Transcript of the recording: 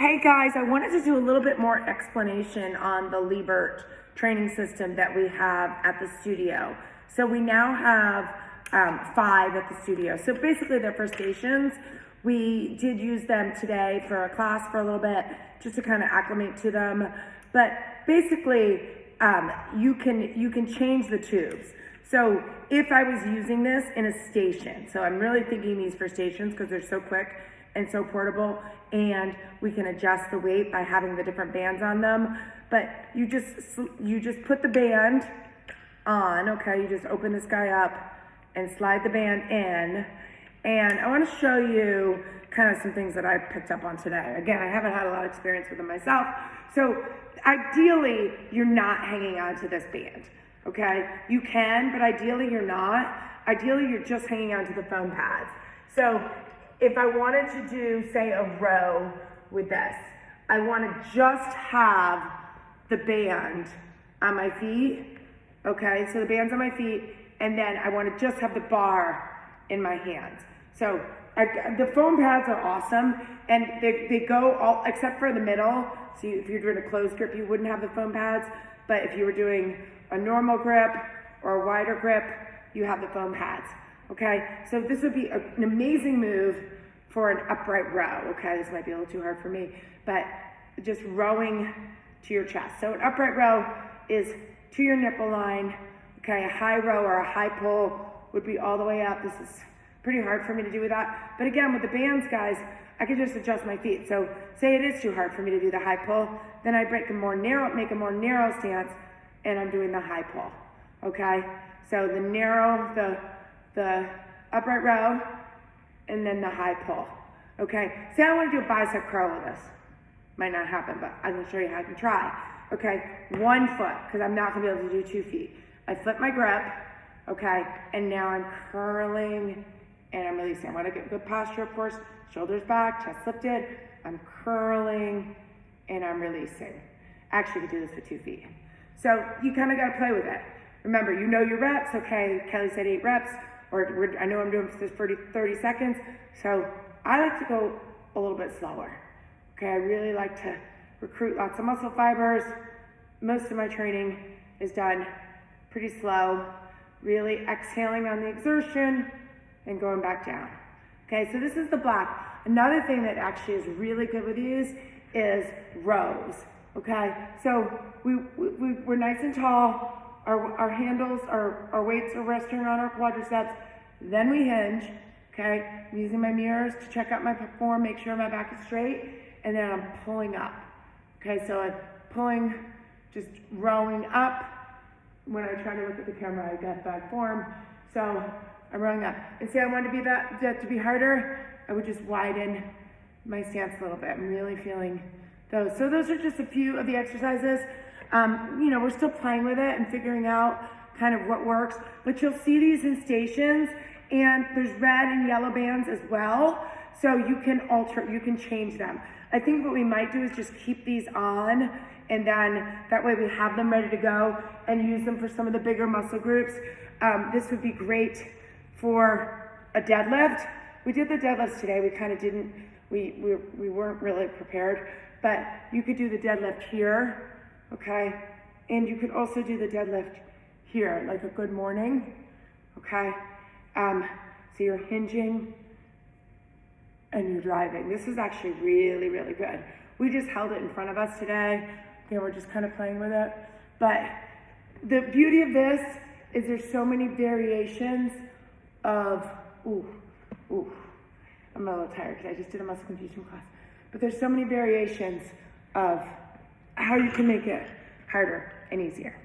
Hey guys, I wanted to do a little bit more explanation on the Lebert training system that we have at the studio. So we now have 5 at the studio. So basically they're for stations. We did use them today for a class for a little bit just to kind of acclimate to them. But basically you can change the tubes. So if I was using this in a station, so I'm really thinking these for stations because they're so quick and so portable, and we can adjust the weight by having the different bands on them. But you just put the band on, okay? You just open this guy up and slide the band in. And I want to show you kind of some things that I picked up on today. Again, I haven't had a lot of experience with them myself. So ideally, you're not hanging on to this band, okay? You can, but ideally you're not. Ideally, you're just hanging on to the foam pads. So if I wanted to do, say, a row with this, I want to just have the band on my feet, okay? So the band's on my feet, and then I want to just have the bar in my hands. So the foam pads are awesome, and they go all, except for the middle. So if you're doing a closed grip, you wouldn't have the foam pads, but if you were doing a normal grip or a wider grip, you have the foam pads. Okay, so this would be an amazing move for an upright row. Okay, this might be a little too hard for me, but just rowing to your chest. So an upright row is to your nipple line. Okay, a high row or a high pull would be all the way up. This is pretty hard for me to do with that. But again, with the bands, guys, I can just adjust my feet. So say it is too hard for me to do the high pull, then I make a more narrow stance, and I'm doing the high pull. Okay, so the narrow, the upright row, and then the high pull. Okay, say I want to do a bicep curl with this. Might not happen, but I'm going to show you how I can try. Okay, 1 foot, because I'm not going to be able to do 2 feet. I flip my grip, okay, and now I'm curling and I'm releasing. I want to get good posture, of course, shoulders back, chest lifted. I'm curling and I'm releasing. Actually, you could do this with 2 feet. So you kind of got to play with it. Remember, you know your reps, okay? Kelly said 8 reps, or I know I'm doing this for 30 seconds. So I like to go a little bit slower. Okay, I really like to recruit lots of muscle fibers. Most of my training is done pretty slow, really exhaling on the exertion and going back down. Okay, so this is the black. Another thing that actually is really good with these is rows. Okay, so we're nice and tall. Our handles, our weights are resting on our quadriceps. Then we hinge. Okay, I'm using my mirrors to check out my form, make sure my back is straight, and then I'm pulling up. Okay, so I'm pulling, just rowing up. When I try to look at the camera, I get back form. So I'm rowing up. And say I want to be harder, I would just widen my stance a little bit. I'm really feeling those. So those are just a few of the exercises. You know, we're still playing with it and figuring out kind of what works, but you'll see these in stations, and there's red and yellow bands as well. So you can change them. I think what we might do is just keep these on, and then that way we have them ready to go and use them for some of the bigger muscle groups. This would be great for a deadlift. We did the deadlifts today. We kind of didn't, we weren't really prepared, but you could do the deadlift here, okay? And you could also do the deadlift here, like a good morning, okay? So you're hinging and you're driving. This is actually really, really good. We just held it in front of us today. Okay, we're just kind of playing with it. But the beauty of this is there's so many variations of, I'm a little tired because I just did a muscle confusion class. But there's so many variations of how you can make it harder and easier.